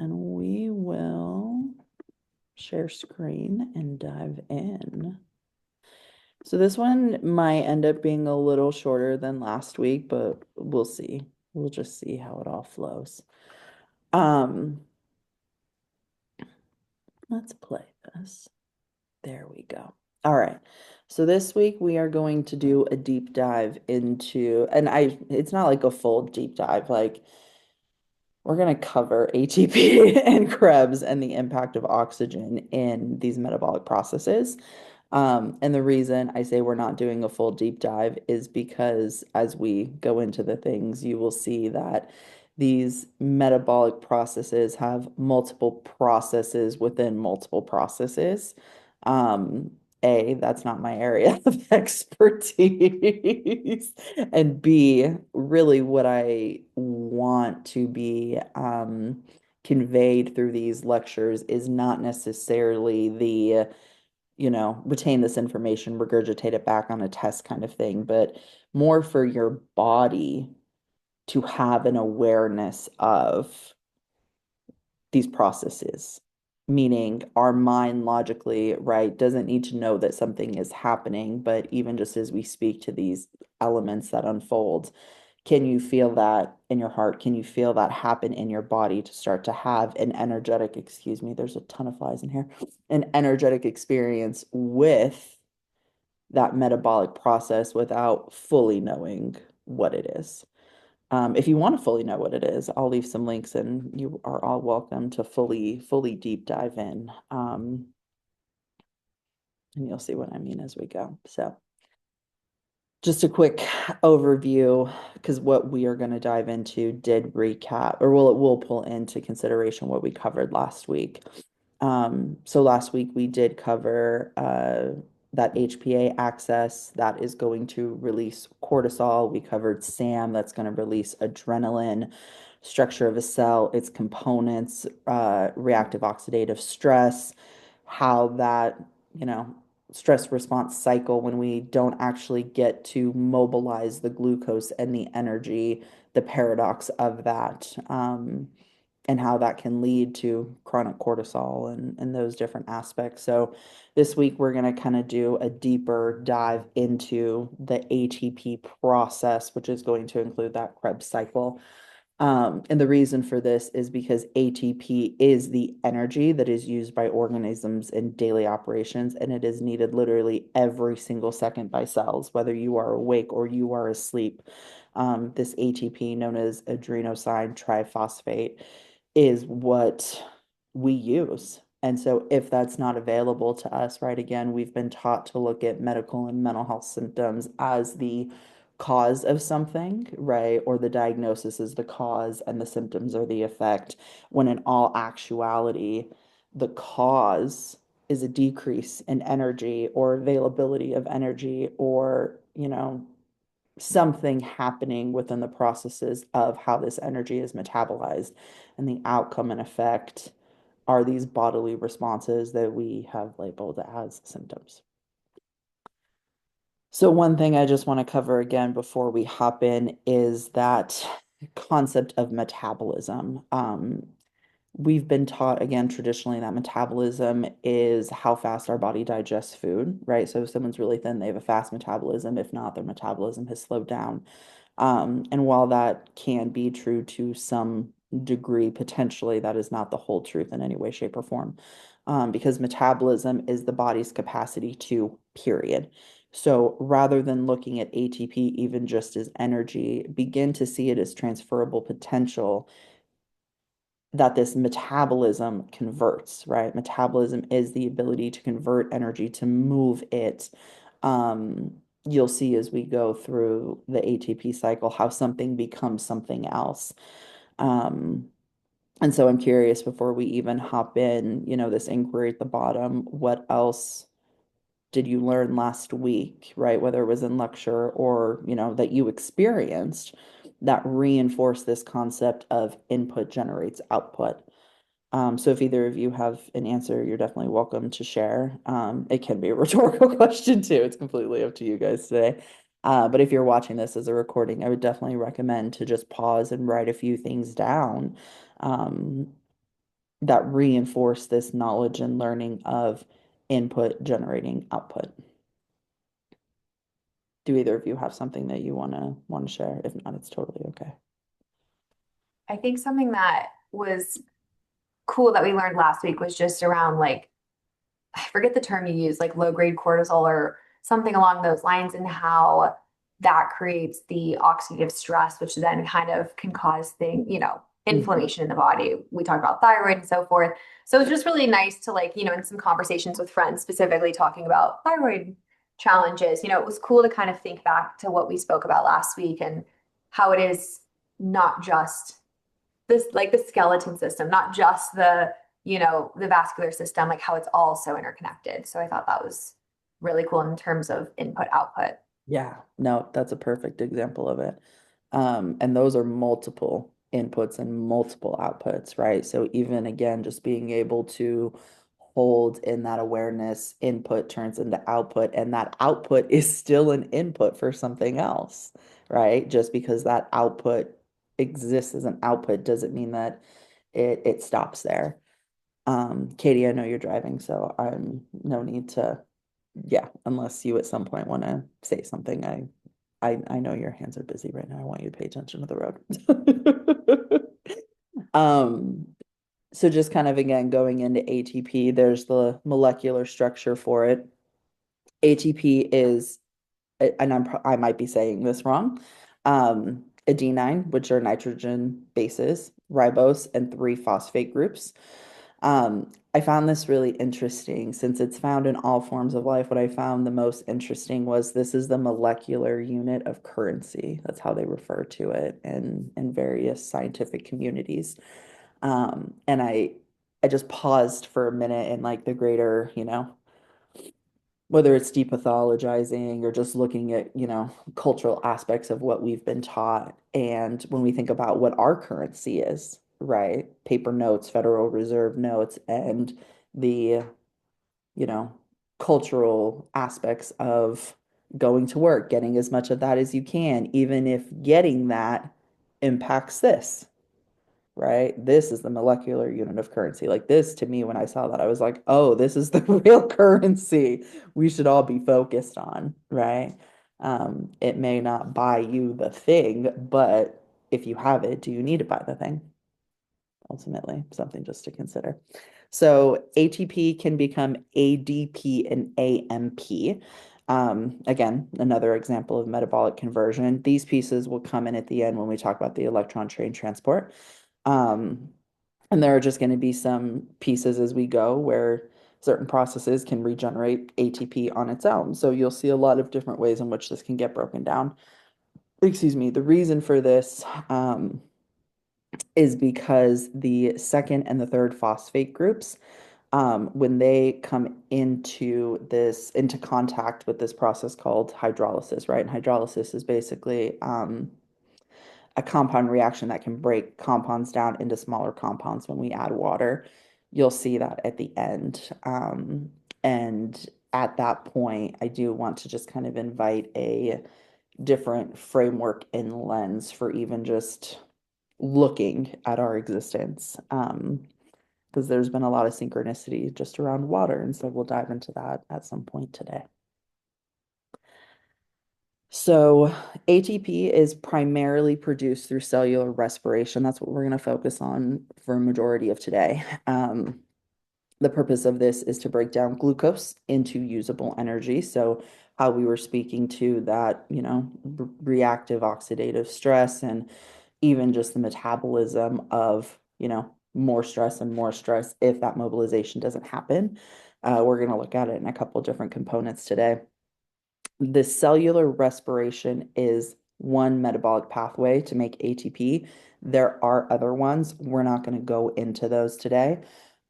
and we will share screen and dive in. So this one might end up being a little shorter than last week, but we'll see. We'll just see how it all flows. Um, let's play this. There we go. All right. So this week we are going to do a deep dive into, and it's not like a full deep dive, like we're going to cover ATP and Krebs and the impact of oxygen in these metabolic processes. And the reason I say we're not doing a full deep dive is because as we go into the things, you will see that these metabolic processes have multiple processes within multiple processes. Um, that's not my area of expertise. And B, really what I want to be conveyed through these lectures is not necessarily the retain this information, regurgitate it back on a test kind of thing, but more for your body to have an awareness of these processes, meaning our mind logically, right, doesn't need to know that something is happening, but even just as we speak to these elements that unfold, can you feel that in your heart? Can you feel that happen in your body to start to have an energetic, excuse me, there's a ton of flies in here, an energetic experience with that metabolic process without fully knowing what it is? If you want to fully know what it is, I'll leave some links and you are all welcome to fully deep dive in. And you'll see what I mean as we go. So just a quick overview, because what we are going to dive into did recap, or will pull into consideration what we covered last week. So last week we did cover that HPA axis that is going to release cortisol. We covered SAM that's going to release adrenaline, structure of a cell, its components, reactive oxidative stress, how that, you know, stress response cycle when we don't actually get to mobilize the glucose and the energy, the paradox of that. And how that can lead to chronic cortisol and those different aspects. So this week we're going to kind of do a deeper dive into the ATP process, which is going to include that Krebs cycle. And the reason for this is because ATP is the energy that is used by organisms in daily operations, and it is needed literally every single second by cells, whether you are awake or you are asleep. This ATP, known as adenosine triphosphate, is what we use. And so if that's not available to us, right, again, we've been taught to look at medical and mental health symptoms as the cause of something, right? Or the diagnosis is the cause and the symptoms are the effect, when in all actuality, the cause is a decrease in energy or availability of energy or, something happening within the processes of how this energy is metabolized. And the outcome and effect are these bodily responses that we have labeled as symptoms. So one thing I just want to cover again before we hop in is that concept of metabolism. We've been taught again traditionally that metabolism is how fast our body digests food, right? So if someone's really thin, they have a fast metabolism. If not, their metabolism has slowed down. And while that can be true to some degree, potentially, that is not the whole truth in any way, shape, or form. Because metabolism is the body's capacity to, period. So rather than looking at ATP even just as energy, begin to see it as transferable potential that this metabolism converts, right? Metabolism is the ability to convert energy, to move it. You'll see as we go through the ATP cycle how something becomes something else. Um, and so I'm curious before we even hop in, this inquiry at the bottom, what else did you learn last week, right? Whether it was in lecture or, that you experienced that reinforced this concept of input generates output. So if either of you have an answer, you're definitely welcome to share. It can be a rhetorical question too. It's completely up to you guys today. But if you're watching this as a recording, I would definitely recommend to just pause and write a few things down. Um, that reinforce this knowledge and learning of input generating output. Do either of you have something that you want to share? If not, it's totally okay. I think something that was cool that we learned last week was just around like, I forget the term you use, like low grade cortisol or something along those lines, and how that creates the oxidative stress, which then kind of can cause Mhm. inflammation in the body. We talk about thyroid and so forth. So it's just really nice to like, in some conversations with friends, specifically talking about thyroid challenges, it was cool to kind of think back to what we spoke about last week and how it is not just this like the skeleton system, not just the vascular system, like how it's all so interconnected. So I thought that was really cool in terms of input output. Yeah, no, that's a perfect example of it. And those are multiple inputs and multiple outputs, right? So even again, just being able to hold in that awareness, input turns into output, and that output is still an input for something else, right? Just because that output exists as an output doesn't mean that it stops there. Katie, I know you're driving, so I'm no need to, yeah, unless you at some point want to say something. I know your hands are busy right now. I want you to pay attention to the road. Um, so just kind of again going into ATP, there's the molecular structure for it. ATP is, and I might be saying this wrong, adenine, which are nitrogen bases, ribose, and three phosphate groups. I found this really interesting since it's found in all forms of life. What I found the most interesting was this is the molecular unit of currency. That's how they refer to it in various scientific communities. And I just paused for a minute in like the greater, whether it's depathologizing or just looking at, cultural aspects of what we've been taught. And when we think about what our currency is, right? Paper notes, Federal Reserve notes, and the, you know, cultural aspects of going to work, getting as much of that as you can, even if getting that impacts this, right? This is the molecular unit of currency. Like this, to me, when I saw that, I was like, oh, this is the real currency we should all be focused on, right? It may not buy you the thing, but if you have it, do you need to buy the thing? Ultimately, something just to consider. So ATP can become ADP and AMP. Again, another example of metabolic conversion. These pieces will come in at the end when we talk about the electron train transport. Um, and there are just going to be some pieces as we go where certain processes can regenerate ATP on its own. So you'll see a lot of different ways in which this can get broken down. Excuse me. The reason for this is because the second and the third phosphate groups, when they come into contact with this process called hydrolysis, right? And hydrolysis is basically a compound reaction that can break compounds down into smaller compounds when we add water. You'll see that at the end. And at that point, I do want to just kind of invite a different framework and lens for even just looking at our existence. Because there's been a lot of synchronicity just around water. And so we'll dive into that at some point today. So ATP is primarily produced through cellular respiration. That's what we're going to focus on for a majority of today. The purpose of this is to break down glucose into usable energy. So how we were speaking to that, reactive oxidative stress and even just the metabolism of, more stress and more stress if that mobilization doesn't happen. We're going to look at it in a couple different components today. The cellular respiration is one metabolic pathway to make ATP. There are other ones. We're not going to go into those today.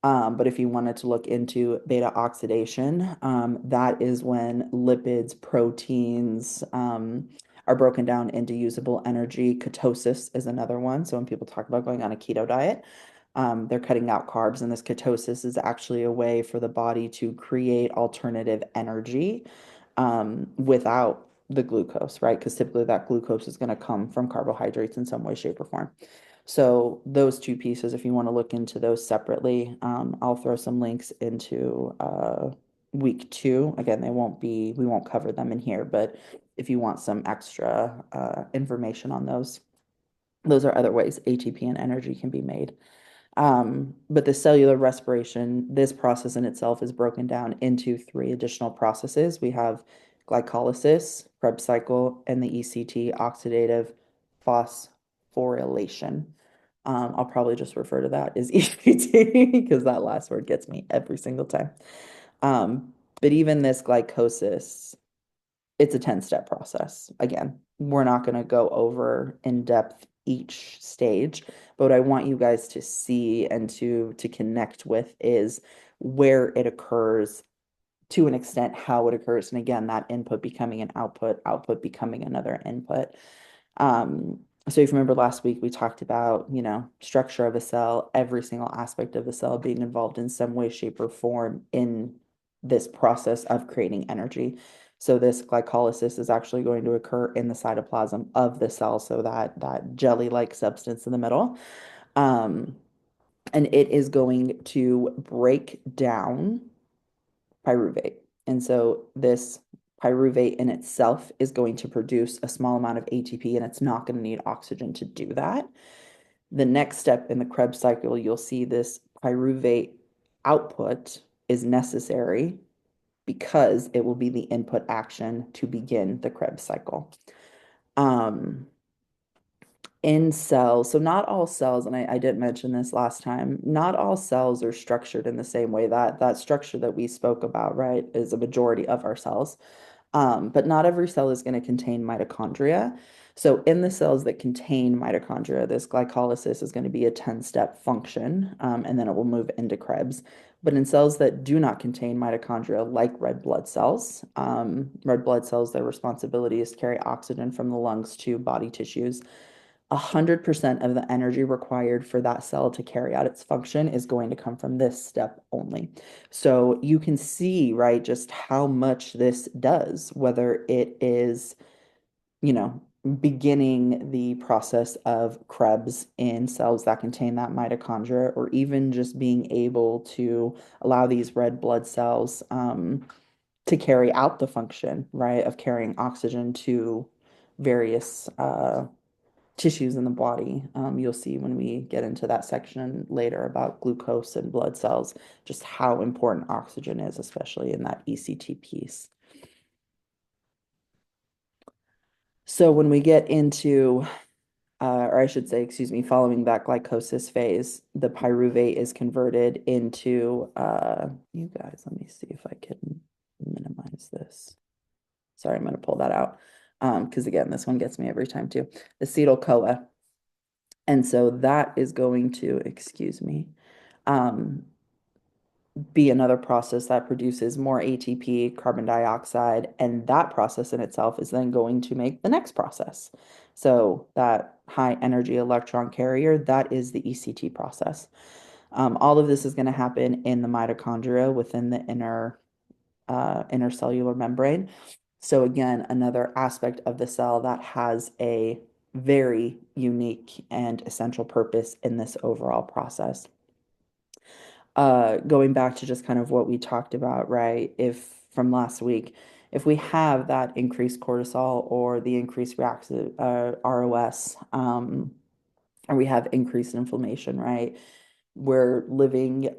But if you wanted to look into beta oxidation, that is when lipids, proteins, are broken down into usable energy. Ketosis is another one. So when people talk about going on a keto diet, they're cutting out carbs, and this ketosis is actually a way for the body to create alternative energy without the glucose, right? Because typically that glucose is going to come from carbohydrates in some way, shape, or form. So those two pieces, if you want to look into those separately, I'll throw some links into week two. Again, we won't cover them in here, but if you want some extra information on those are other ways ATP and energy can be made. But the cellular respiration, this process in itself is broken down into three additional processes. We have glycolysis, Krebs cycle, and the ECT, oxidative phosphorylation. I'll probably just refer to that as ECT because that last word gets me every single time. But even this glycosis, it's a 10-step process. Again, we're not going to go over in depth each stage, but what I want you guys to see and to connect with is where it occurs, to an extent how it occurs, and again, that input becoming an output, output becoming another input. So if you remember last week, we talked about, structure of a cell, every single aspect of the cell being involved in some way, shape, or form in this process of creating energy. So this glycolysis is actually going to occur in the cytoplasm of the cell, so that jelly-like substance in the middle. Um, and it is going to break down pyruvate. And so this pyruvate in itself is going to produce a small amount of ATP, and it's not going to need oxygen to do that. The next step in the Krebs cycle, you'll see this pyruvate output is necessary because it will be the input action to begin the Krebs cycle. Um, in cells, so not all cells, and I didn't mention this last time, not all cells are structured in the same way. That structure that we spoke about, right, is a majority of our cells. But not every cell is going to contain mitochondria. So in the cells that contain mitochondria, this glycolysis is going to be a 10-step function, and then it will move into Krebs. But in cells that do not contain mitochondria, like red blood cells, their responsibility is to carry oxygen from the lungs to body tissues. 100% of the energy required for that cell to carry out its function is going to come from this step only. So you can see, right, just how much this does, whether it is, you know, beginning the process of Krebs in cells that contain that mitochondria, or even just being able to allow these red blood cells to carry out the function, right, of carrying oxygen to various tissues in the body. You'll see when we get into that section later about glucose and blood cells, just how important oxygen is, especially in that ECT piece. So when we get into, or I should say, excuse me, following that glycosis phase, the pyruvate is converted into, you guys, let me see if I can minimize this. Sorry, I'm going to pull that out. Because again, this one gets me every time too. Acetyl-CoA. And so that is going to, excuse me, be another process that produces more ATP, carbon dioxide, and that process in itself is then going to make the next process. So that high energy electron carrier, that is the ECT process. All of this is going to happen in the mitochondria within the intercellular membrane. So again, another aspect of the cell that has a very unique and essential purpose in this overall process. Going back to just kind of what we talked about, right? If from last week, if we have that increased cortisol or the increased reactive ROS, and we have increased inflammation, right? We're living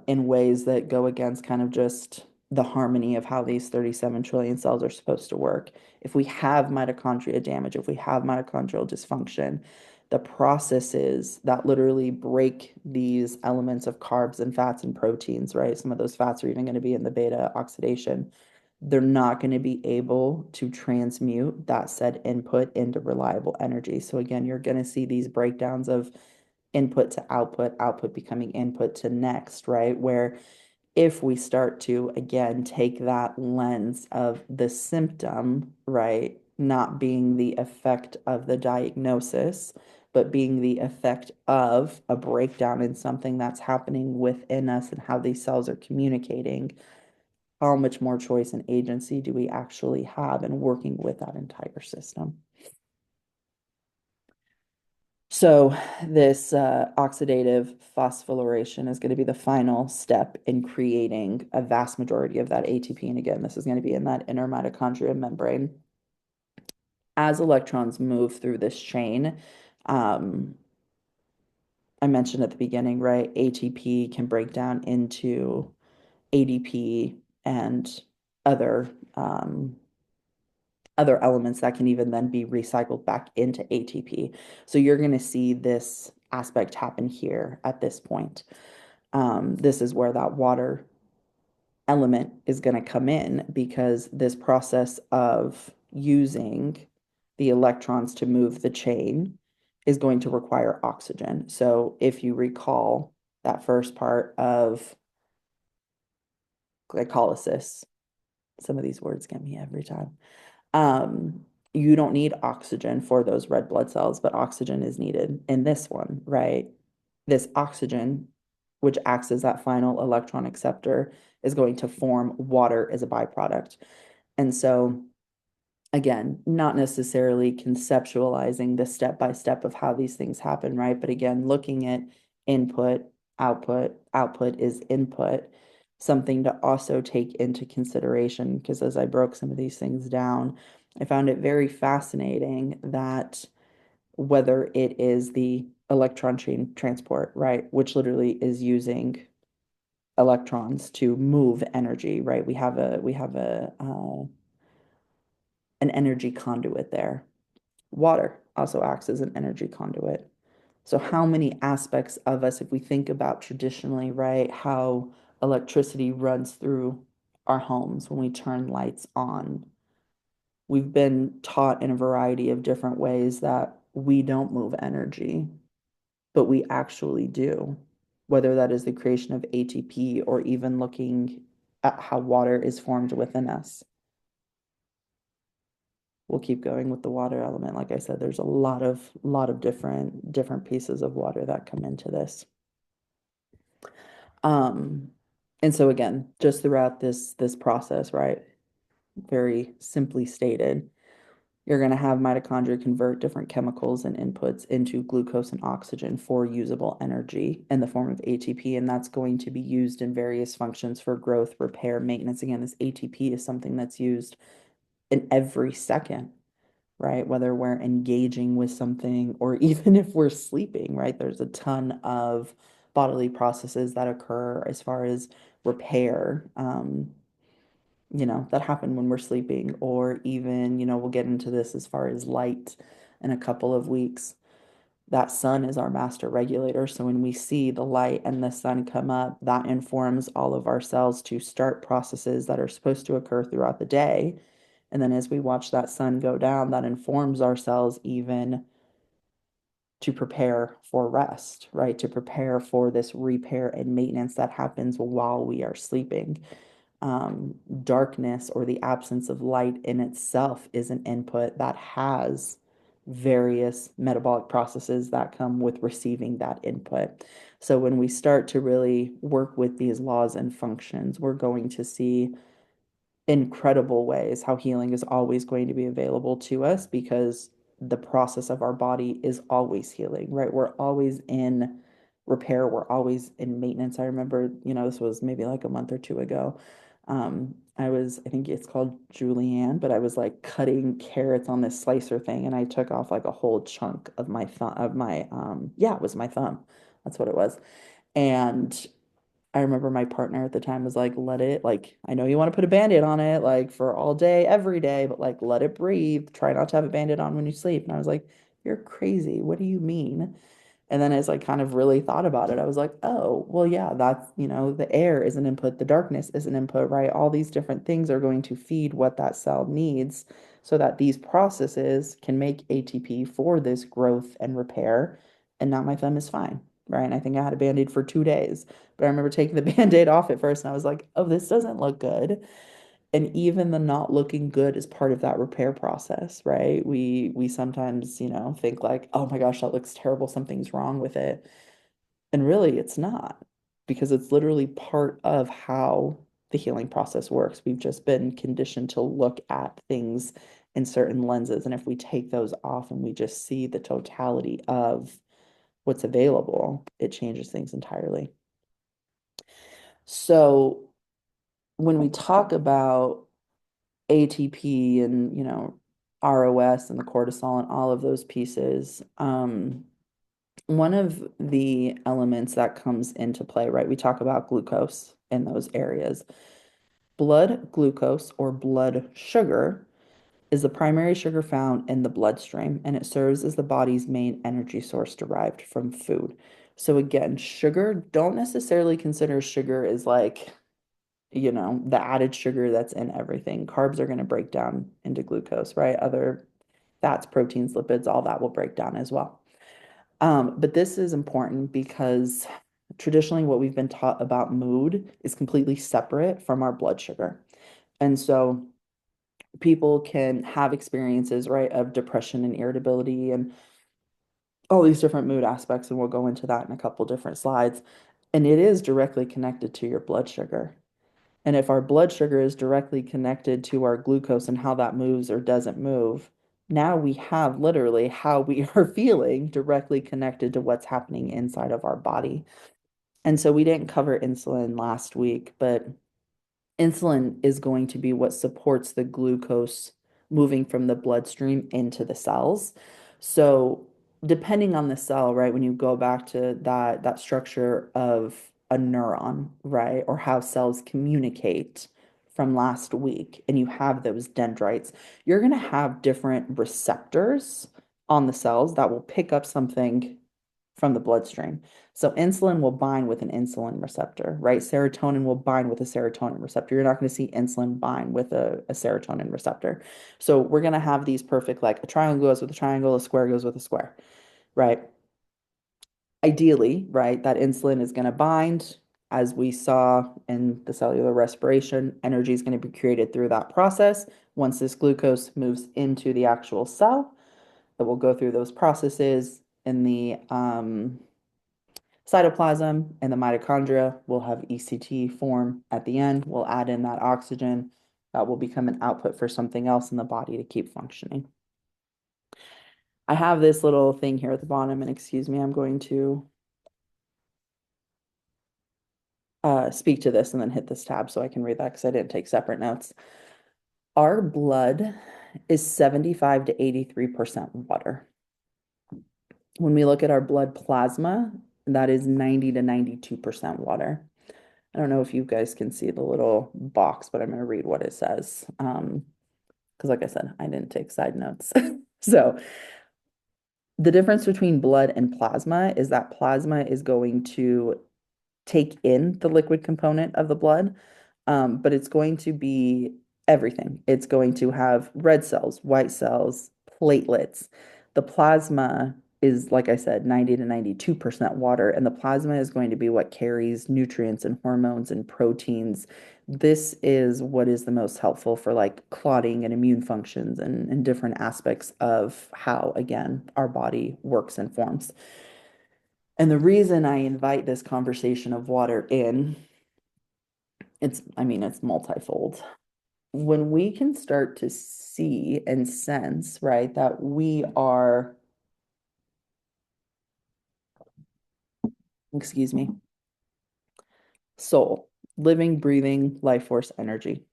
in ways that go against kind of just the harmony of how these 37 trillion cells are supposed to work. If we have mitochondria damage, if we have mitochondrial dysfunction, the processes that literally break these elements of carbs and fats and proteins, right? Some of those fats are even going to be in the beta oxidation. They're not going to be able to transmute that said input into reliable energy. So again, you're going to see these breakdowns of input to output, output becoming input to next, right? Where if we start to, again, take that lens of the symptom, right, not being the effect of the diagnosis, but being the effect of a breakdown in something that's happening within us and how these cells are communicating, how much more choice and agency do we actually have in working with that entire system? So this oxidative phosphorylation is going to be the final step in creating a vast majority of that ATP. And again, this is going to be in that inner mitochondria membrane. As electrons move through this chain, um, I mentioned at the beginning, right? ATP can break down into ADP and other other elements that can even then be recycled back into ATP. So you're going to see this aspect happen here at this point. This is where that water element is going to come in because this process of using the electrons to move the chain is going to require oxygen. So if you recall that first part of glycolysis, some of these words get me every time. Um, you don't need oxygen for those red blood cells, but oxygen is needed in this one, right? This oxygen, which acts as that final electron acceptor, is going to form water as a byproduct. And so, again, not necessarily conceptualizing the step by step of how these things happen, right? But again, looking at input, output is input, something to also take into consideration. Because as I broke some of these things down, I found it very fascinating that whether it is the electron chain transport, right, which literally is using electrons to move energy, right? We have a an energy conduit there. Water also acts as an energy conduit. So, how many aspects of us, if we think about traditionally, right, how electricity runs through our homes when we turn lights on, we've been taught in a variety of different ways that we don't move energy, but we actually do, whether that is the creation of ATP or even looking at how water is formed within us. We'll keep going with the water element. Like I said, there's a lot of different pieces of water that come into this. Um, and so again, just throughout this process, right? Very simply stated, you're going to have mitochondria convert different chemicals and inputs into glucose and oxygen for usable energy in the form of ATP, and that's going to be used in various functions for growth, repair, maintenance. Again, this ATP is something that's used in every second, right? Whether we're engaging with something or even if we're sleeping, right? There's a ton of bodily processes that occur as far as repair, that happen when we're sleeping, or even, we'll get into this as far as light in a couple of weeks. That sun is our master regulator. So when we see the light and the sun come up, that informs all of our cells to start processes that are supposed to occur throughout the day. And then as we watch that sun go down, that informs our cells even to prepare for rest, right? To prepare for this repair and maintenance that happens while we are sleeping. Darkness or the absence of light in itself is an input that has various metabolic processes that come with receiving that input. So when we start to really work with these laws and functions, we're going to see incredible ways how healing is always going to be available to us because the process of our body is always healing, right? We're always in repair, we're always in maintenance. I remember, this was maybe like a month or two ago. I think it's called julienne, but I was like cutting carrots on this slicer thing and I took off like a whole chunk of my thumb, yeah, it was my thumb. That's what it was. And I remember my partner at the time was like, let it, like, I know you want to put a band-aid on it, like for all day, every day, but like, let it breathe. Try not to have a band-aid on when you sleep. And I was like, you're crazy. What do you mean? And then as I kind of really thought about it, I was like, oh, well, yeah, that's, the air is an input, the darkness is an input, right? All these different things are going to feed what that cell needs so that these processes can make ATP for this growth and repair. And now my thumb is fine, right? And I think I had a band-aid for 2 days. But I remember taking the band-aid off at first and I was like, oh, this doesn't look good. And even the not looking good is part of that repair process, right? We sometimes, think like, oh my gosh, that looks terrible, something's wrong with it. And really it's not, because it's literally part of how the healing process works. We've just been conditioned to look at things in certain lenses. And if we take those off and we just see the totality of what's available, it changes things entirely. So when we talk about ATP and, ROS and the cortisol and all of those pieces, one of the elements that comes into play, right? We talk about glucose in those areas. Blood glucose or blood sugar is the primary sugar found in the bloodstream, and it serves as the body's main energy source derived from food. So again, sugar, don't necessarily consider sugar as like, the added sugar that's in everything. Carbs are going to break down into glucose, right? Other fats, proteins, lipids, all that will break down as well. But this is important because traditionally what we've been taught about mood is completely separate from our blood sugar. And so people can have experiences, right, of depression and irritability and all these different mood aspects, and we'll go into that in a couple different slides. And it is directly connected to your blood sugar. And if our blood sugar is directly connected to our glucose and how that moves or doesn't move, now we have literally how we are feeling directly connected to what's happening inside of our body. And so we didn't cover insulin last week, but insulin is going to be what supports the glucose moving from the bloodstream into the cells. So depending on the cell, right, when you go back to that structure of a neuron, right, or how cells communicate from last week, and you have those dendrites, you're going to have different receptors on the cells that will pick up something from the bloodstream. So insulin will bind with an insulin receptor, right? Serotonin will bind with a serotonin receptor. You're not going to see insulin bind with a serotonin receptor. So we're going to have these perfect, like a triangle goes with a triangle, a square goes with a square, right? Ideally, right, that insulin is going to bind, as we saw in the cellular respiration, energy is going to be created through that process. Once this glucose moves into the actual cell, it will go through those processes in the cytoplasm and the mitochondria will have ECT form at the end. We'll add in that oxygen that will become an output for something else in the body to keep functioning. I have this little thing here at the bottom, and excuse me, I'm going to speak to this and then hit this tab so I can read that because I didn't take separate notes. Our blood is 75 to 83% water. When we look at our blood plasma, that is 90 to 92% water. I don't know if you guys can see the little box, but I'm going to read what it says. Because like I said, I didn't take side notes. So the difference between blood and plasma is that plasma is going to take in the liquid component of the blood, but it's going to be everything. It's going to have red cells, white cells, platelets. The plasma is, like I said, 90 to 92% water, and the plasma is going to be what carries nutrients and hormones and proteins. This is what is the most helpful for like clotting and immune functions and different aspects of how, again, our body works and forms. And the reason I invite this conversation of water in, it's multifold. When we can start to see and sense, right, that we are, excuse me, soul, living, breathing, life force energy.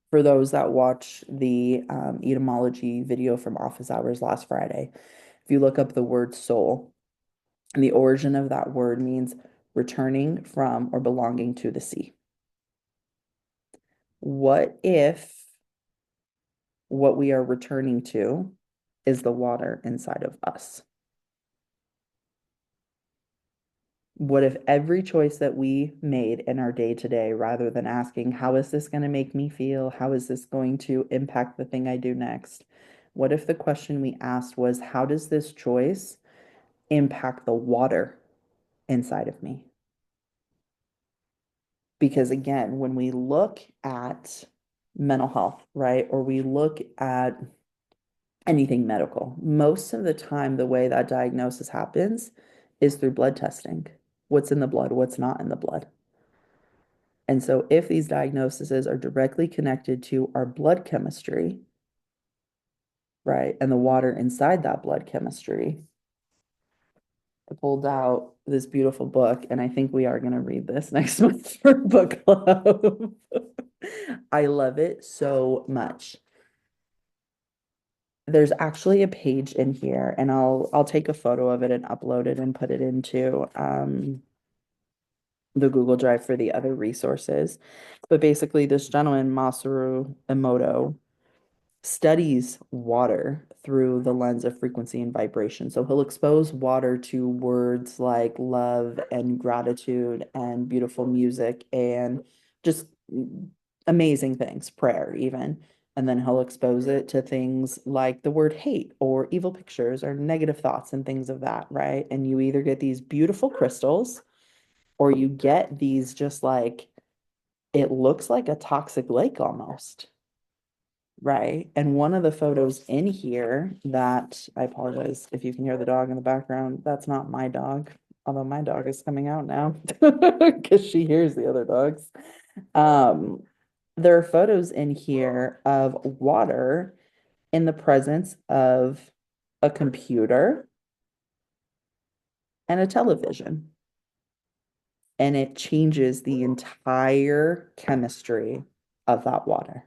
For those that watch the etymology video from Office Hours last Friday, if you look up the word soul, and the origin of that word means returning from or belonging to the sea. What if what we are returning to is the water inside of us? What if every choice that we made in our day to day, rather than asking, how is this going to make me feel? How is this going to impact the thing I do next? What if the question we asked was, how does this choice impact the water inside of me? Because again, when we look at mental health, right, or we look at anything medical, most of the time, the way that diagnosis happens is through blood testing. What's in the blood, what's not in the blood. And so, if these diagnoses are directly connected to our blood chemistry, right? And the water inside that blood chemistry. I pulled out this beautiful book, and I think we are going to read this next month for book club. I love it so much. There's actually a page in here, and I'll take a photo of it and upload it and put it into the Google Drive for the other resources. But basically, this gentleman, Masaru Emoto, studies water through the lens of frequency and vibration. So he'll expose water to words like love and gratitude and beautiful music and just amazing things, prayer even. And then he'll expose it to things like the word hate or evil pictures or negative thoughts and things of that, right? And you either get these beautiful crystals or you get these just like, it looks like a toxic lake almost. Right. And one of the photos in here that I apologize if you can hear the dog in the background. That's not my dog, although my dog is coming out now because she hears the other dogs. Um, there are photos in here of water in the presence of a computer and a television, and it changes the entire chemistry of that water.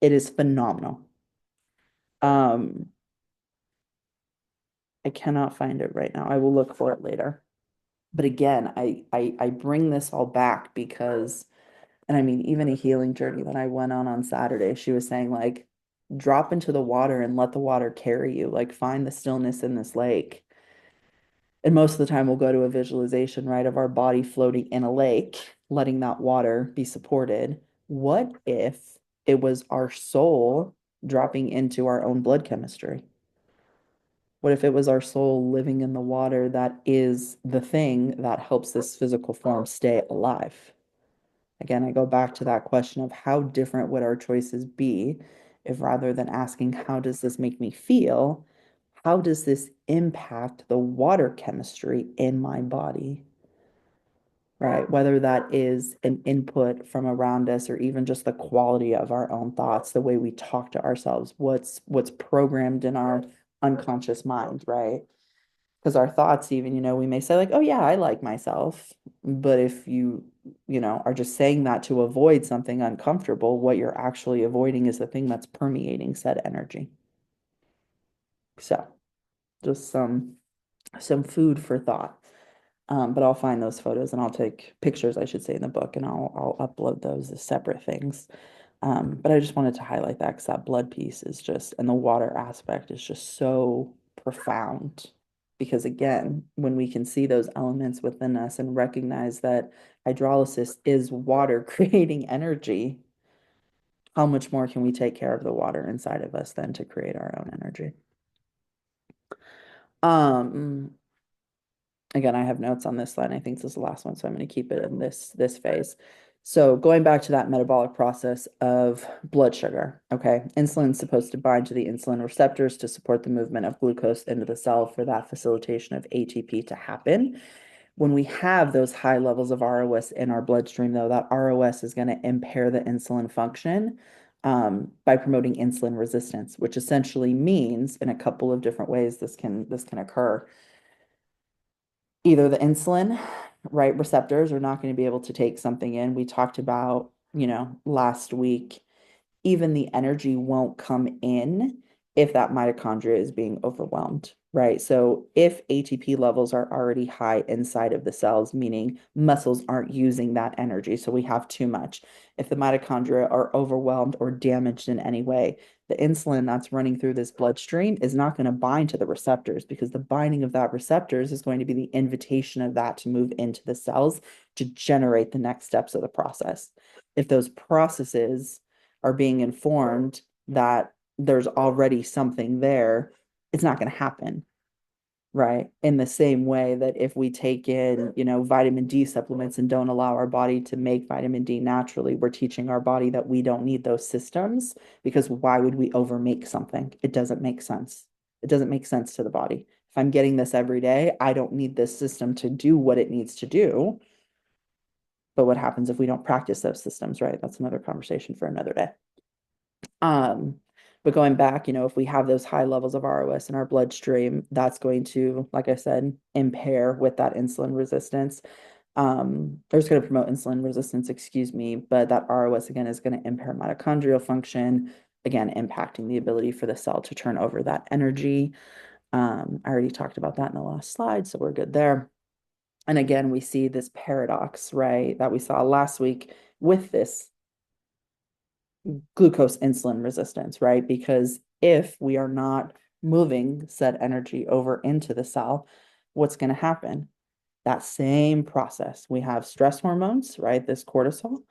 It is phenomenal. Um, I cannot find it right now. I will look for it later. But again, I bring this all back because, and I mean, even a healing journey that I went on Saturday, she was saying like, drop into the water and let the water carry you. Like, find the stillness in this lake. And most of the time, we'll go to a visualization, right, of our body floating in a lake, letting that water be supported. What if it was our soul dropping into our own blood chemistry? What if it was our soul living in the water that is the thing that helps this physical form stay alive? Again, I go back to that question of how different would our choices be if rather than asking, how does this make me feel? How does this impact the water chemistry in my body? Right? Whether that is an input from around us or even just the quality of our own thoughts, the way we talk to ourselves, what's programmed in our unconscious mind, right? Because our thoughts even, we may say like, oh yeah, I like myself. But if you are just saying that to avoid something uncomfortable, what you're actually avoiding is the thing that's permeating said energy. So just some food for thought. But I'll find those photos and I'll take pictures, I should say, in the book, and I'll upload those as separate things. But I just wanted to highlight that because that blood piece is just, and the water aspect is just so profound. Because again, when we can see those elements within us and recognize that hydrolysis is water creating energy, how much more can we take care of the water inside of us than to create our own energy? Um, Again, I have notes on this slide. I think this is the last one, so I'm going to keep it in this phase. So going back to that metabolic process of blood sugar, okay, insulin is supposed to bind to the insulin receptors to support the movement of glucose into the cell for that facilitation of ATP to happen. When we have those high levels of ROS in our bloodstream, though, that ROS is going to impair the insulin function by promoting insulin resistance, which essentially means in a couple of different ways this can occur. Either the insulin, right, receptors are not going to be able to take something in. We talked about, last week, even the energy won't come in if that mitochondria is being overwhelmed, right? So if ATP levels are already high inside of the cells, meaning muscles aren't using that energy, so we have too much. If the mitochondria are overwhelmed or damaged in any way, the insulin that's running through this bloodstream is not going to bind to the receptors because the binding of that receptors is going to be the invitation of that to move into the cells to generate the next steps of the process. If those processes are being informed that there's already something there, it's not going to happen. Right. In the same way that if we take in, vitamin D supplements and don't allow our body to make vitamin D naturally, we're teaching our body that we don't need those systems because why would we overmake something? It doesn't make sense. It doesn't make sense to the body. If I'm getting this every day, I don't need this system to do what it needs to do. But what happens if we don't practice those systems, right? That's another conversation for another day. Um, But going back, if we have those high levels of ROS in our bloodstream, that's going to, like I said, impair with that insulin resistance. Or it's going to promote insulin resistance, excuse me, but that ROS again is going to impair mitochondrial function, again, impacting the ability for the cell to turn over that energy. I already talked about that in the last slide, so we're good there. And again, we see this paradox, right, that we saw last week with this glucose insulin resistance, right? Because if we are not moving said energy over into the cell, what's going to happen? That same process. We have stress hormones, right? This cortisol.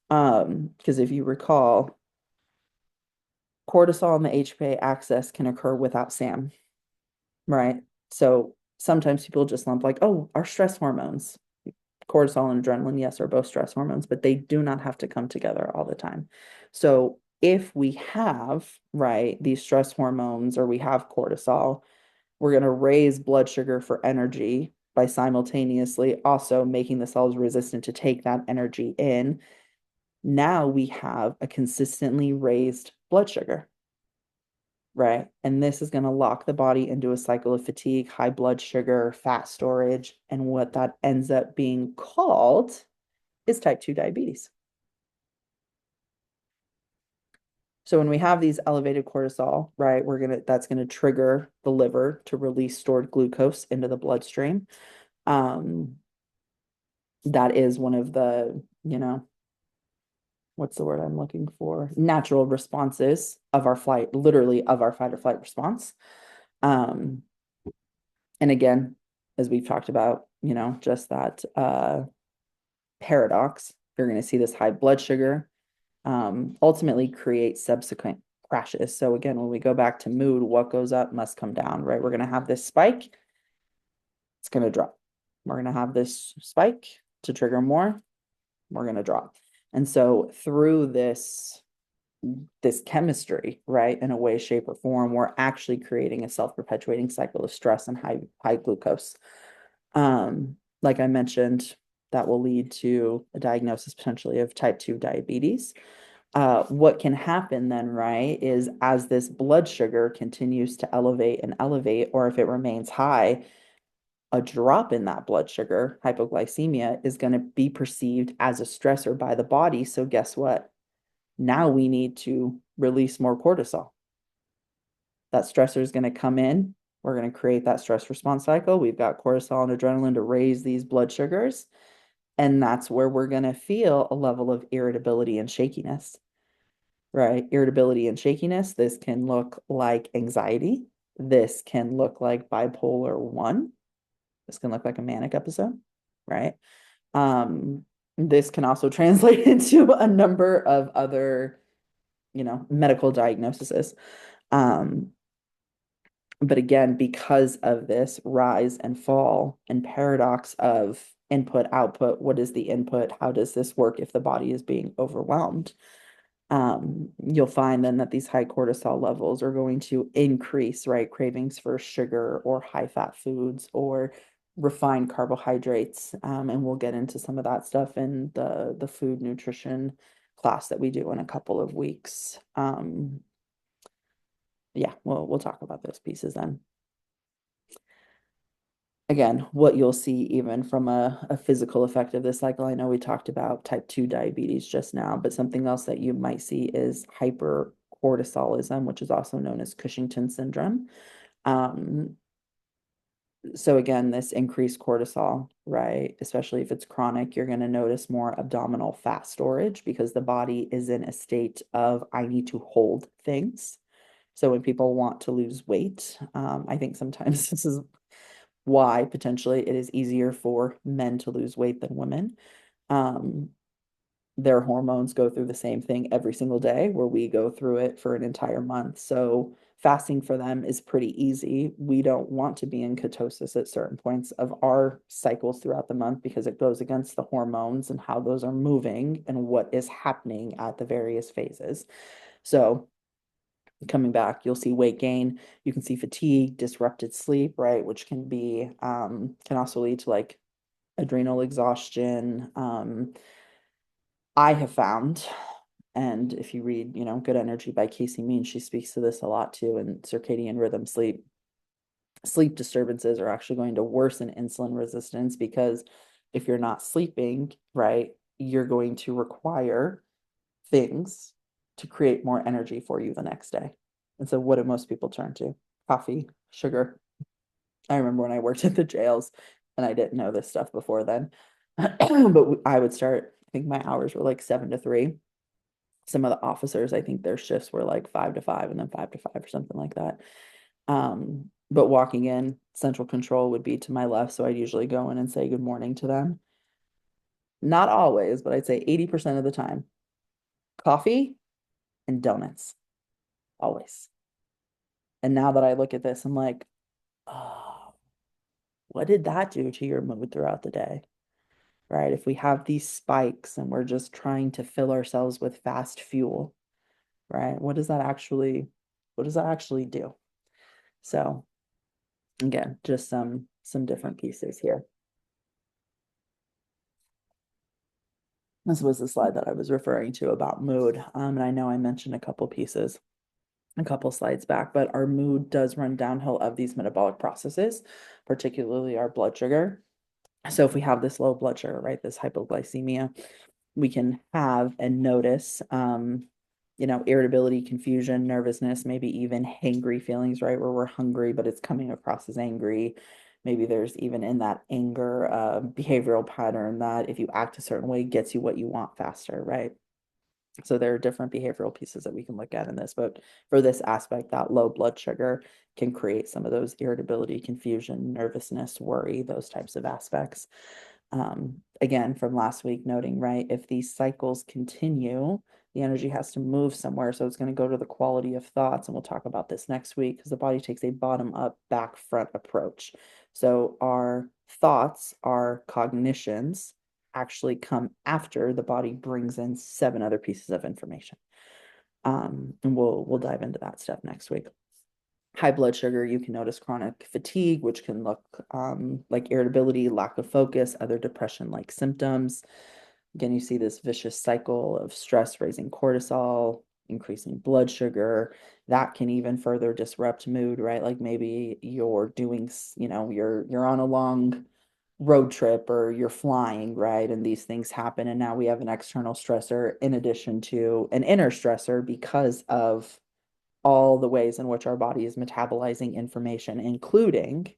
Because if you recall, cortisol and the HPA axis can occur without SAM, right? So sometimes people just lump like, oh, our stress hormones, cortisol and adrenaline, yes, are both stress hormones, but they do not have to come together all the time. So if we have, right, these stress hormones or we have cortisol, we're going to raise blood sugar for energy by simultaneously also making the cells resistant to take that energy in. Now we have a consistently raised blood sugar, right? And this is going to lock the body into a cycle of fatigue, high blood sugar, fat storage. And what that ends up being called is type 2 diabetes. So when we have these elevated cortisol, right, that's gonna trigger the liver to release stored glucose into the bloodstream. Um, that is one of the, what's the word I'm looking for? Natural responses of our flight, literally of our fight or flight response. Um, and again, as we've talked about, just that paradox, you're going to see this high blood sugar ultimately create subsequent crashes. So again, when we go back to mood, what goes up must come down, right? We're going to have this spike, it's going to drop. We're going to have this spike to trigger more, we're going to drop. And so through this chemistry, right, in a way, shape, or form, we're actually creating a self-perpetuating cycle of stress and high glucose. Like I mentioned, that will lead to a diagnosis potentially of type 2 diabetes. What can happen then, right, is as this blood sugar continues to elevate and elevate, or if it remains high, a drop in that blood sugar, hypoglycemia, is going to be perceived as a stressor by the body. So guess what? Now we need to release more cortisol. That stressor is going to come in. We're going to create that stress response cycle. We've got cortisol and adrenaline to raise these blood sugars. And that's where we're going to feel a level of irritability and shakiness, right? Irritability and shakiness. This can look like anxiety. This can look like bipolar 1. This can look like a manic episode, right? Um, this can also translate into a number of other, medical diagnoses. Um, but again, because of this rise and fall and paradox of input, output, what is the input? How does this work if the body is being overwhelmed? You'll find then that these high cortisol levels are going to increase, right? Cravings for sugar or high fat foods or refined carbohydrates. And we'll get into some of that stuff in the food nutrition class that we do in a couple of weeks. Yeah, we'll talk about those pieces then. Again, what you'll see even from a physical effect of this cycle, I know we talked about type 2 diabetes just now, but something else that you might see is hypercortisolism, which is also known as Cushington syndrome. Um, so again, this increased cortisol, right? Especially if it's chronic, you're going to notice more abdominal fat storage because the body is in a state of, I need to hold things. So when people want to lose weight, I think sometimes this is why potentially it is easier for men to lose weight than women. Um, their hormones go through the same thing every single day, where we go through it for an entire month. So fasting for them is pretty easy. We don't want to be in ketosis at certain points of our cycles throughout the month because it goes against the hormones and how those are moving and what is happening at the various phases. So coming back, you'll see weight gain. You can see fatigue, disrupted sleep, right? Which can also lead to like adrenal exhaustion. I have found And if you read, Good Energy by Casey Means, she speaks to this a lot too. And circadian rhythm sleep disturbances are actually going to worsen insulin resistance because if you're not sleeping, right, you're going to require things to create more energy for you the next day. And so what do most people turn to? Coffee, sugar. I remember when I worked at the jails and I didn't know this stuff before then. But I would start, I think my hours were like 7 to 3. Some of the officers, I think their shifts were like 5 to 5 and then 5 to 5 or something like that. But walking in, central control would be to my left. So I'd usually go in and say good morning to them. Not always, but I'd say 80% of the time, coffee and donuts, always. And now that I look at this, I'm like, oh, what did that do to your mood throughout the day? Right? If we have these spikes and we're just trying to fill ourselves with fast fuel, right? What does that actually do? So again, just some different pieces here. This was the slide that I was referring to about mood. And I know I mentioned a couple pieces a couple slides back, but our mood does run downhill of these metabolic processes, particularly our blood sugar. So if we have this low blood sugar, right, this hypoglycemia, we can have and notice, irritability, confusion, nervousness, maybe even hangry feelings, right, where we're hungry, but it's coming across as angry. Maybe there's even in that anger behavioral pattern that if you act a certain way, gets you what you want faster, right? So there are different behavioral pieces that we can look at in this, but for this aspect, that low blood sugar can create some of those irritability, confusion, nervousness, worry, those types of aspects. Again, from last week, noting, right, if these cycles continue, the energy has to move somewhere. So it's going to go to the quality of thoughts. And we'll talk about this next week because the body takes a bottom up, back front approach. So our thoughts, our cognitions actually come after the body brings in 7 other pieces of information. And we'll dive into that stuff next week. High blood sugar, you can notice chronic fatigue, which can look like irritability, lack of focus, other depression-like symptoms. Again, you see this vicious cycle of stress raising cortisol, increasing blood sugar. That can even further disrupt mood, right? Like maybe you're doing, you're on a long road trip or you're flying, right? And these things happen. And now we have an external stressor in addition to an inner stressor because of all the ways in which our body is metabolizing information, including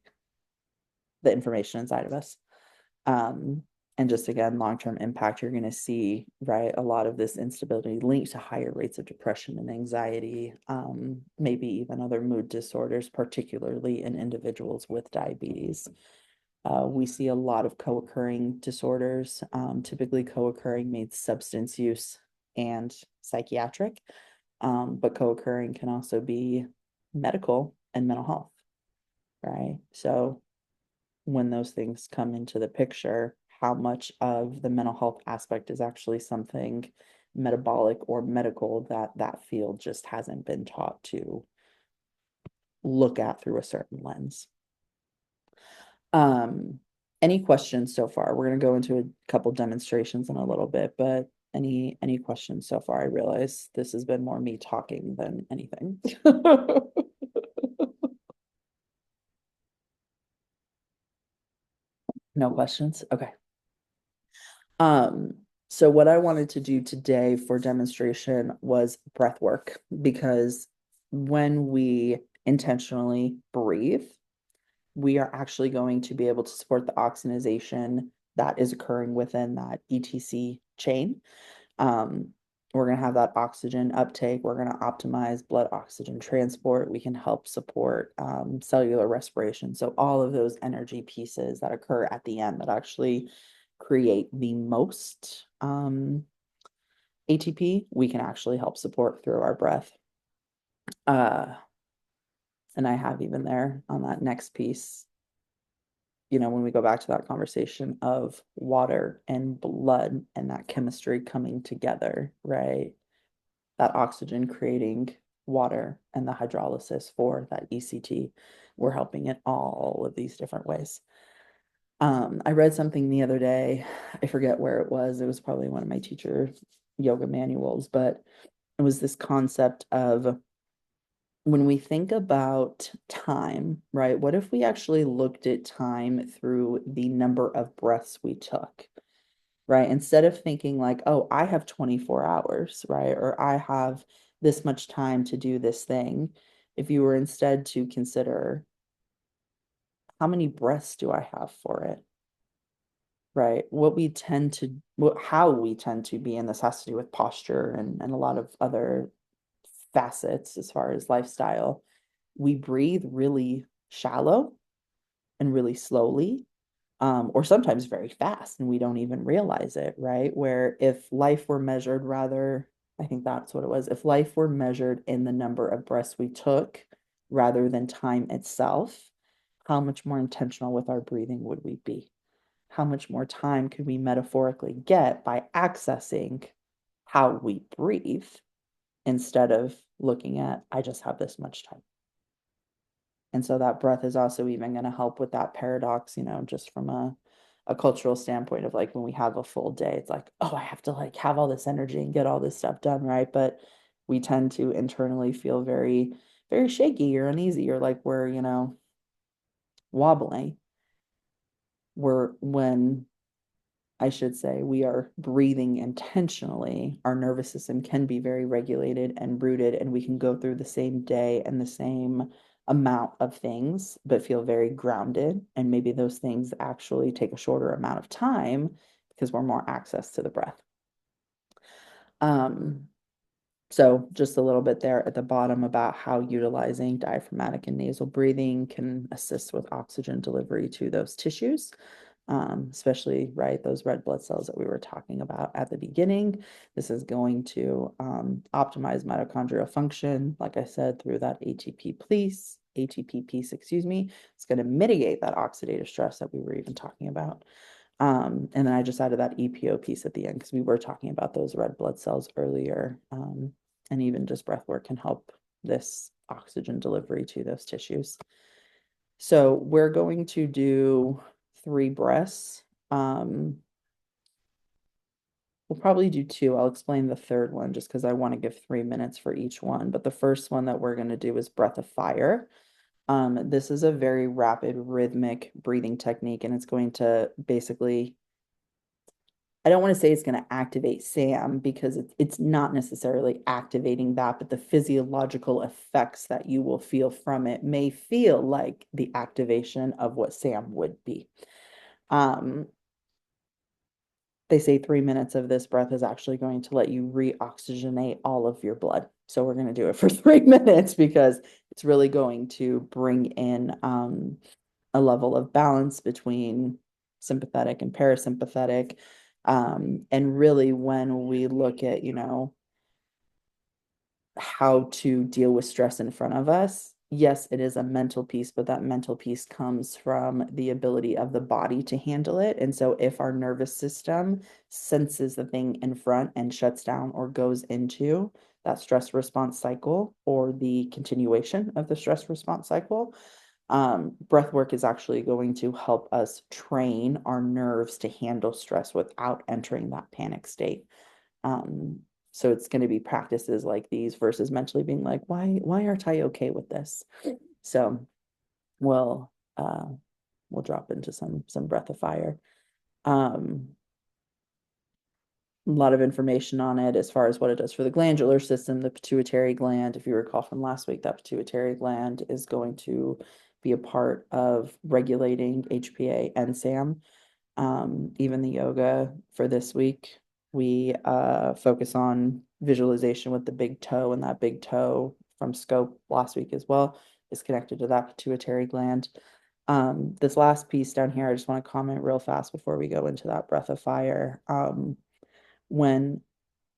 the information inside of us. Um, and just again, long-term impact, you're going to see, right, a lot of this instability linked to higher rates of depression and anxiety, maybe even other mood disorders, particularly in individuals with diabetes. We see a lot of co-occurring disorders. Typically co-occurring means substance use and psychiatric, but co-occurring can also be medical and mental health, right? So when those things come into the picture, how much of the mental health aspect is actually something metabolic or medical that field just hasn't been taught to look at through a certain lens. Um, any questions so far? We're going to go into a couple demonstrations in a little bit, but any questions so far? I realize this has been more me talking than anything. No questions? Okay. Um, so what I wanted to do today for demonstration was breath work because when we intentionally breathe, we are actually going to be able to support the oxygenation that is occurring within that ETC chain. Um, we're going to have that oxygen uptake. We're going to optimize blood oxygen transport. We can help support cellular respiration. So all of those energy pieces that occur at the end that actually create the most ATP, we can actually help support through our breath. And I have even there on that next piece, when we go back to that conversation of water and blood and that chemistry coming together, right? That oxygen creating water and the hydrolysis for that ECT, we're helping in all of these different ways. I read something the other day. I forget where it was. It was probably one of my teachers yoga manuals, but it was this concept of when we think about time, right? What if we actually looked at time through the number of breaths we took, right? Instead of thinking like, oh, I have 24 hours, right? Or I have this much time to do this thing. If you were instead to consider how many breaths do I have for it, right? How we tend to be, and this has to do with posture and a lot of other facets as far as lifestyle. We breathe really shallow and really slowly, or sometimes very fast, and we don't even realize it, right? Where if life were measured rather, I think that's what it was, if life were measured in the number of breaths we took rather than time itself, how much more intentional with our breathing would we be? How much more time could we metaphorically get by accessing how we breathe instead of looking at, I just have this much time. And so that breath is also even going to help with that paradox, just from a cultural standpoint of like when we have a full day, it's like, oh, I have to like have all this energy and get all this stuff done, right? But we tend to internally feel very, very shaky or uneasy or like we're, wobbling. When I should say, we are breathing intentionally, our nervous system can be very regulated and rooted, and we can go through the same day and the same amount of things, but feel very grounded. And maybe those things actually take a shorter amount of time because we're more access to the breath. Um, so just a little bit there at the bottom about how utilizing diaphragmatic and nasal breathing can assist with oxygen delivery to those tissues, especially, right, those red blood cells that we were talking about at the beginning. This is going to optimize mitochondrial function, like I said, through that ATP piece, excuse me. It's going to mitigate that oxidative stress that we were even talking about. And then I just added that EPO piece at the end because we were talking about those red blood cells earlier. And even just breath work can help this oxygen delivery to those tissues. So we're going to do 3 breaths. We'll probably do 2. I'll explain the third one just because I want to give 3 minutes for each one. But the first one that we're going to do is breath of fire. This is a very rapid rhythmic breathing technique, and it's going to basically, I don't want to say it's going to activate SAM because it's not necessarily activating that, but the physiological effects that you will feel from it may feel like the activation of what SAM would be. They say 3 minutes of this breath is actually going to let you reoxygenate all of your blood. So we're going to do it for 3 minutes because it's really going to bring in a level of balance between sympathetic and parasympathetic. And really, when we look at, how to deal with stress in front of us, yes, it is a mental piece, but that mental piece comes from the ability of the body to handle it. And so if our nervous system senses the thing in front and shuts down or goes into that stress response cycle or the continuation of the stress response cycle, breath work is actually going to help us train our nerves to handle stress without entering that panic state. Um, so it's going to be practices like these versus mentally being like, why aren't I okay with this? So we'll uh we'll drop into some breath of fire. Um, a lot of information on it as far as what it does for the glandular system, the pituitary gland. If you recall from last week, that pituitary gland is going to be a part of regulating HPA and SAM. Even the yoga for this week, we focus on visualization with the big toe, and that big toe from scope last week as well is connected to that pituitary gland. This last piece down here, I just want to comment real fast before we go into that breath of fire. When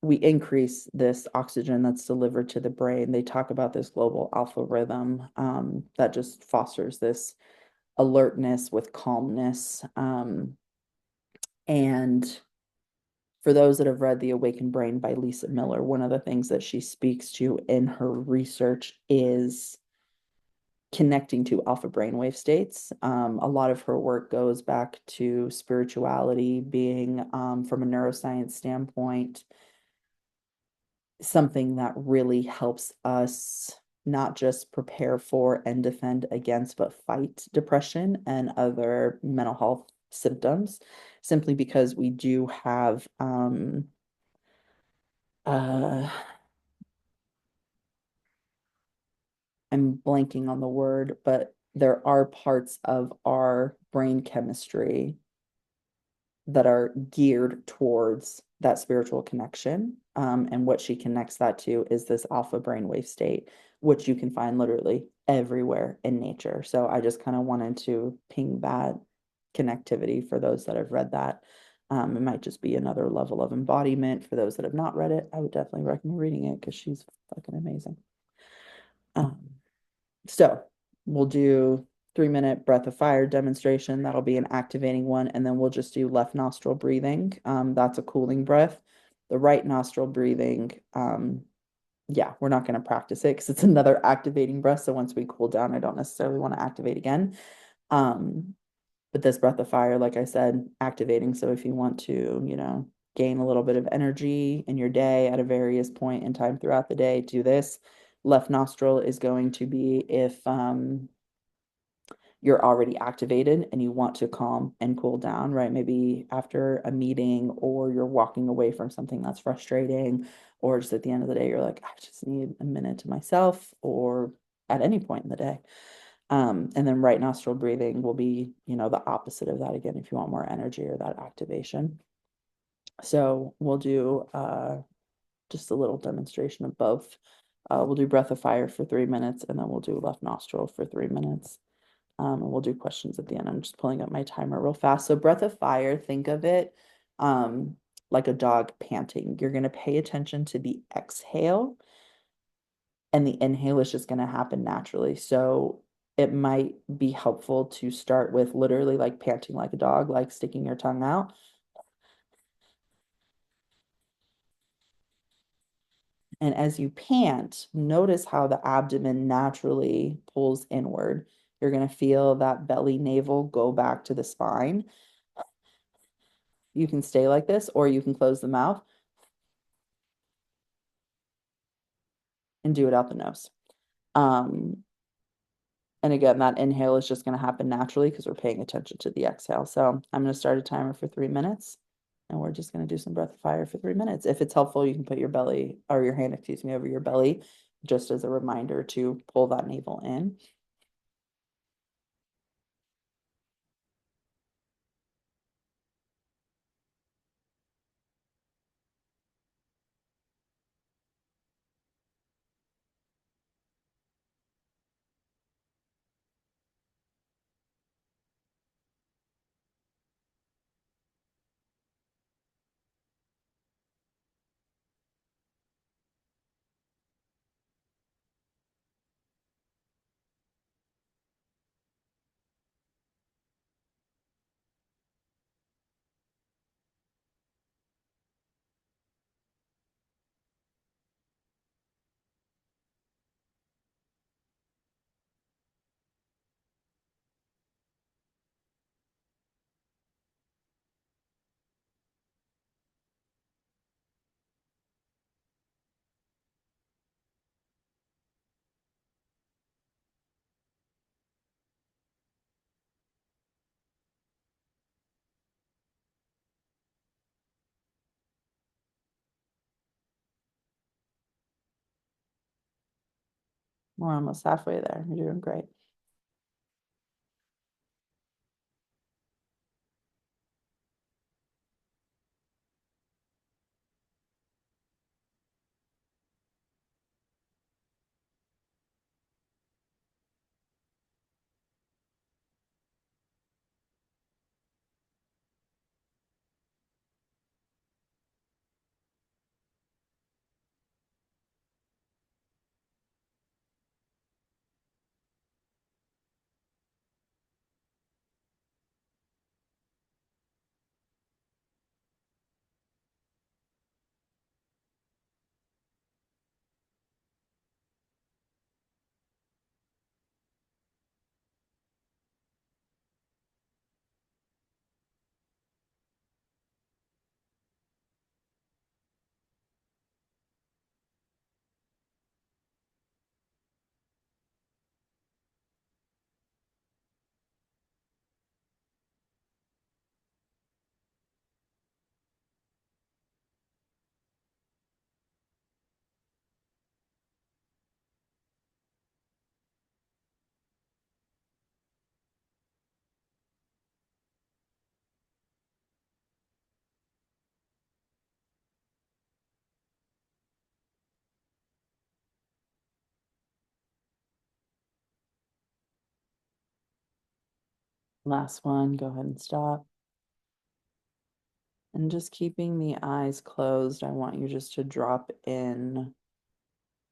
we increase this oxygen that's delivered to the brain, they talk about this global alpha rhythm that just fosters this alertness with calmness. And for those that have read The Awakened Brain by Lisa Miller, one of the things that she speaks to in her research is connecting to alpha brainwave states. A lot of her work goes back to spirituality being, from a neuroscience standpoint, something that really helps us not just prepare for and defend against, but fight depression and other mental health symptoms, simply because we do have uh I'm blanking on the word, but there are parts of our brain chemistry that are geared towards that spiritual connection. And what she connects that to is this alpha brainwave state, which you can find literally everywhere in nature. So I just kind of wanted to ping that connectivity for those that have read that. It might just be another level of embodiment for those that have not read it. I would definitely recommend reading it because she's fucking amazing. Um, so we'll do 3 minute breath of fire demonstration. That'll be an activating one. And then we'll just do left nostril breathing. That's a cooling breath. The right nostril breathing, yeah, we're not going to practice it because it's another activating breath. So once we cool down, I don't necessarily want to activate again. Um, but this breath of fire, like I said, activating. So if you want to, gain a little bit of energy in your day at a various point in time throughout the day, do this. Left nostril is going to be if you're already activated and you want to calm and cool down, right? Maybe after a meeting or you're walking away from something that's frustrating, or just at the end of the day, you're like, I just need a minute to myself, or at any point in the day. And then right nostril breathing will be, the opposite of that again, if you want more energy or that activation. So we'll do just a little demonstration of both. We'll do breath of fire for 3 minutes, and then we'll do left nostril for 3 minutes. And we'll do questions at the end. I'm just pulling up my timer real fast. So breath of fire, think of it like a dog panting. You're going to pay attention to the exhale, and the inhale is just going to happen naturally. So it might be helpful to start with literally like panting like a dog, like sticking your tongue out. And as you pant, notice how the abdomen naturally pulls inward. You're going to feel that belly navel go back to the spine. You can stay like this, or you can close the mouth and do it out the nose. Um, and again, that inhale is just going to happen naturally because we're paying attention to the exhale. So I'm going to start a timer for 3 minutes, and we're just going to do some breath of fire for 3 minutes. If it's helpful, you can put your belly or your hand, excuse me, over your belly just as a reminder to pull that navel in. We're almost halfway there. You're doing great. Last one, go ahead and stop. And just keeping the eyes closed, I want you just to drop in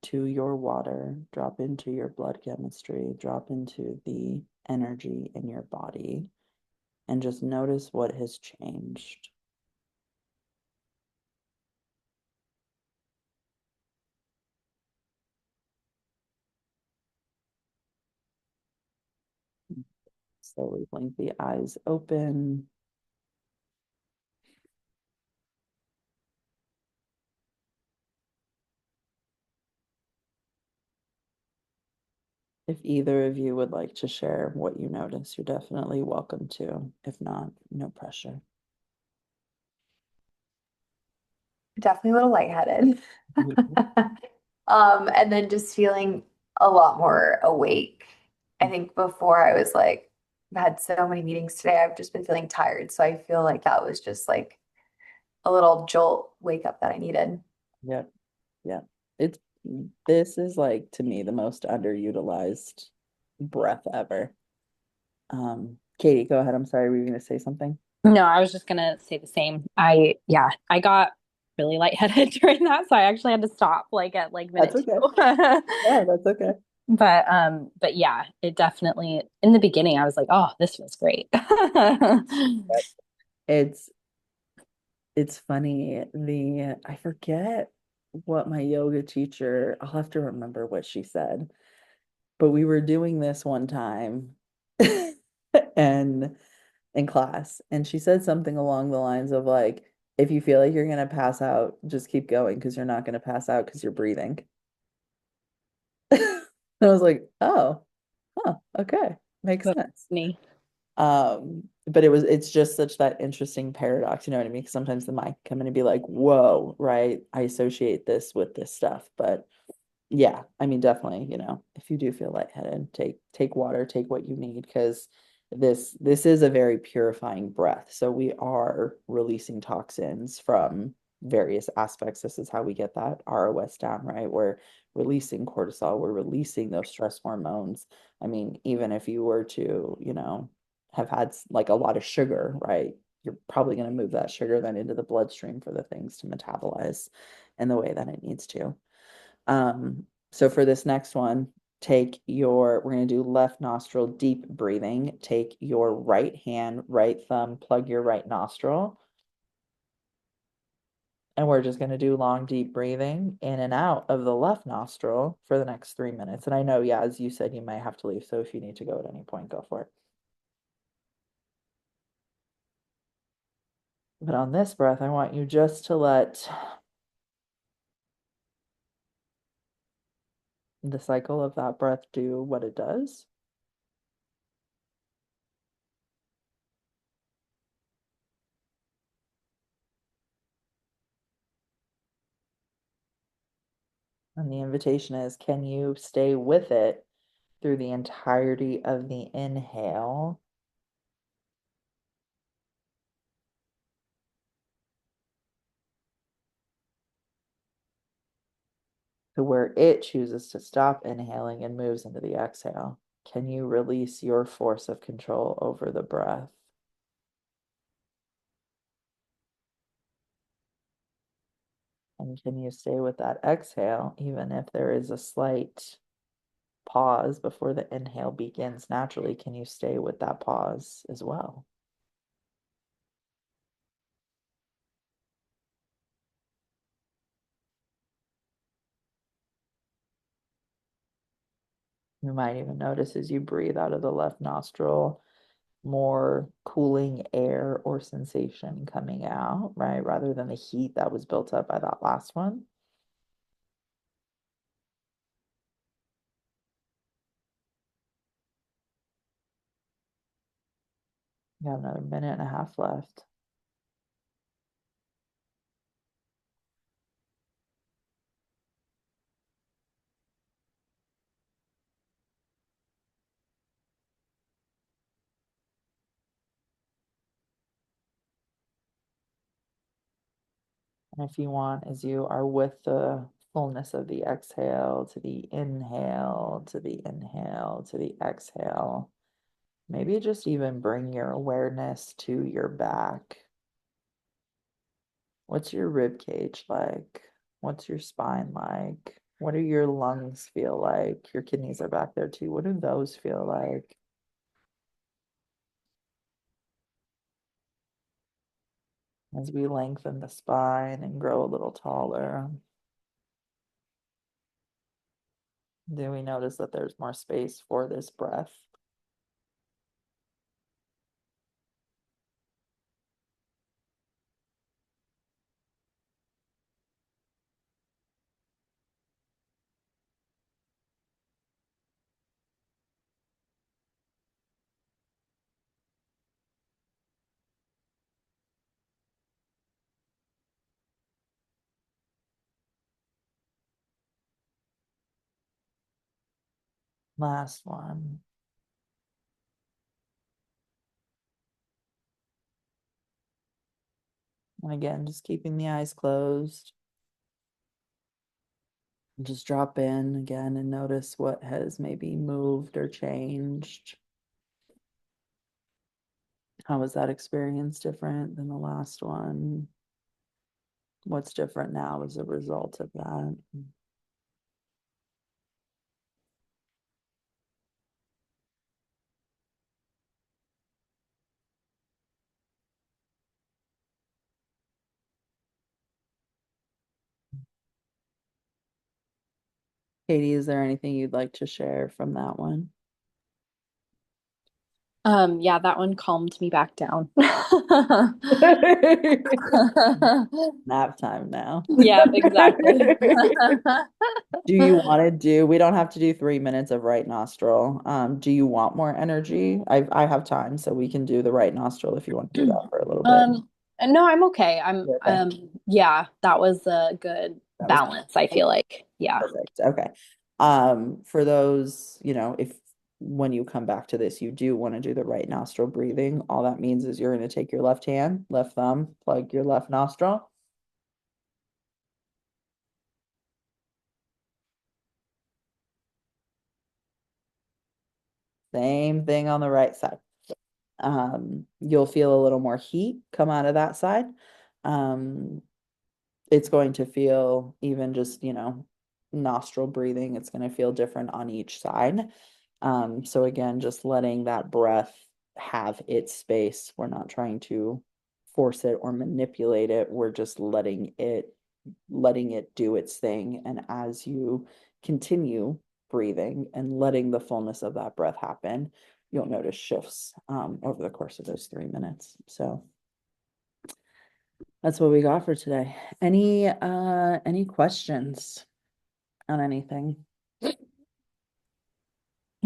to your water, drop into your blood chemistry, drop into the energy in your body, and just notice what has changed. Slowly blink the eyes open. If either of you would like to share what you notice, you're definitely welcome to. If not, no pressure. Definitely a little lightheaded. Mhm. And then just feeling a lot more awake. I think before I was like, I've had so many meetings today, I've just been feeling tired. So I feel like that was just like a little jolt wake up that I needed. Yep, yep. It's this is like to me the most underutilized breath ever. Katie, go ahead. I'm sorry, were you gonna say something? No, I was just gonna say the same. Yeah, I got really lightheaded during that, so I actually had to stop like at like That's minute okay. two. Yeah, that's okay. But yeah, it definitely in the beginning I was like, oh, this feels great. Yep. It's it's funny. The I forget what my yoga teacher, I'll have to remember what she said, but we were doing this one time and in class, and she said something along the lines of like, if you feel like you're gonna pass out, just keep going because you're not gonna pass out because you're breathing. And I was like, oh, huh, okay, makes That's sense. funny. But it's just such that interesting paradox, you know what I mean? 'Cause sometimes the mind can come in and be like, whoa, right? I associate this with this stuff. But yeah, I mean, definitely, if you do feel lightheaded, take water, take what you need, because this is a very purifying breath. So we are releasing toxins from various aspects. This is how we get that ROS down, right? We're releasing cortisol, we're releasing those stress hormones. I mean, even if you were to, have had like a lot of sugar, right? You're probably going to move that sugar then into the bloodstream for the things to metabolize in the way that it needs to. So for this next one, we're going to do left nostril deep breathing. Take your right hand, right thumb, plug your right nostril. And we're just going to do long, deep breathing in and out of the left nostril for the next 3 minutes. And I know, yeah, as you said, you might have to leave. So if you need to go at any point, go for it. But on this breath, I want you just to let the cycle of that breath do what it does. And the invitation is, can you stay with it through the entirety of the inhale to where it chooses to stop inhaling and moves into the exhale? Can you release your force of control over the breath? And can you stay with that exhale, even if there is a slight pause before the inhale begins naturally? Can you stay with that pause as well? You might even notice as you breathe out of the left nostril, more cooling air or sensation coming out, right? Rather than the heat that was built up by that last one. You have another minute and a half left. And if you want, as you are with the fullness of the exhale to the inhale, to the inhale, to the exhale, Maybe just even bring your awareness to your back. What's your rib cage like? What's your spine like? What do your lungs feel like? Your kidneys are back there too. What do those feel like? As we lengthen the spine and grow a little taller, do we notice that there's more space for this breath? Last one. And again, just keeping the eyes closed. Just drop in again and notice what has maybe moved or changed. How was that experience different than the last one? What's different now as a result of that? Katie, is there anything you'd like to share from that one? Yeah, that one calmed me back down. Nap time now. Yeah, exactly. Do you want to do, we don't have to do 3 minutes of right nostril. Do you want more energy? I have time, so we can do the right nostril if you want to do that for a little bit. Um, no, I'm okay. You okay? Yeah, that was a good That was balance, I feel like. Yeah. perfect. Okay. For those, if when you come back to this, you do want to do the right nostril breathing, all that means is you're going to take your left hand, left thumb, plug your left nostril. Same thing on the right side. You'll feel a little more heat come out of that side. Um, it's going to feel even just, nostril breathing, it's going to feel different on each side. So again, just letting that breath have its space. We're not trying to force it or manipulate it. We're just letting it do its thing. And as you continue breathing and letting the fullness of that breath happen, you'll notice shifts over the course of those 3 minutes. So that's what we got for today. Any questions on anything? I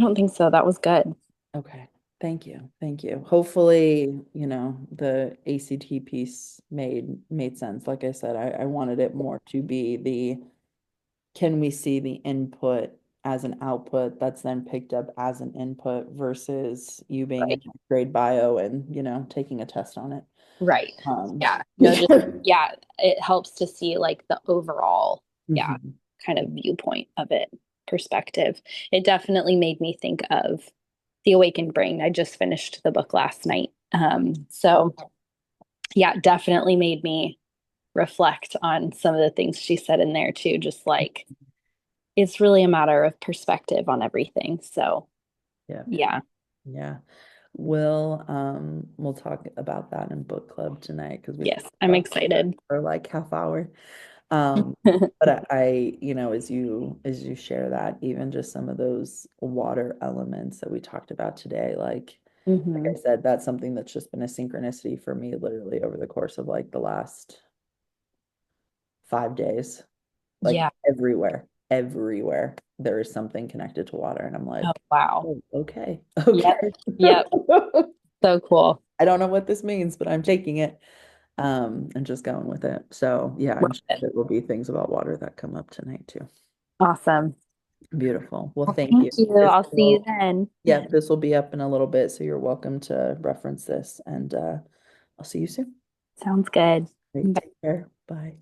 don't think so. That was good. Okay. Thank you. Thank you. Hopefully, the ACT piece made sense. Like I said, I wanted it more to be can we see the input as an output that's then picked up as an input versus you being in Right. grade bio and, taking a test on it. Right. Um, Yeah. No, just yeah, it helps to see like the overall, yeah, mhm. kind of viewpoint of it, perspective. It definitely made me think of The Awakened Brain. I just finished the book last night. So yeah, definitely made me reflect on some of the things she said in there too. Just like it's really a matter of perspective on everything. So Yeah. yeah. Yeah. We'll talk about that in book club tonight because we Yes, talked I'm about excited. for like half hour. But as you share that, even just some of those water elements that we talked about today, like Hmm. I said, that's something that's just been a synchronicity for me literally over the course of like the last 5 days. Like Yeah. everywhere there is something connected to water, and I'm Oh, like, wow. oh, okay, Yep. okay. Yep. So cool. I don't know what this means, but I'm taking it and just going with it. So yeah, I'm Love sure it. there will be things about water that come up tonight too. Awesome. Beautiful. Well, Well, thank you. thank you. This I'll see you will, then. yeah, this will be up in a little bit, so you're welcome to reference this, and I'll see you soon. Sounds good. Great. Take care. Bye.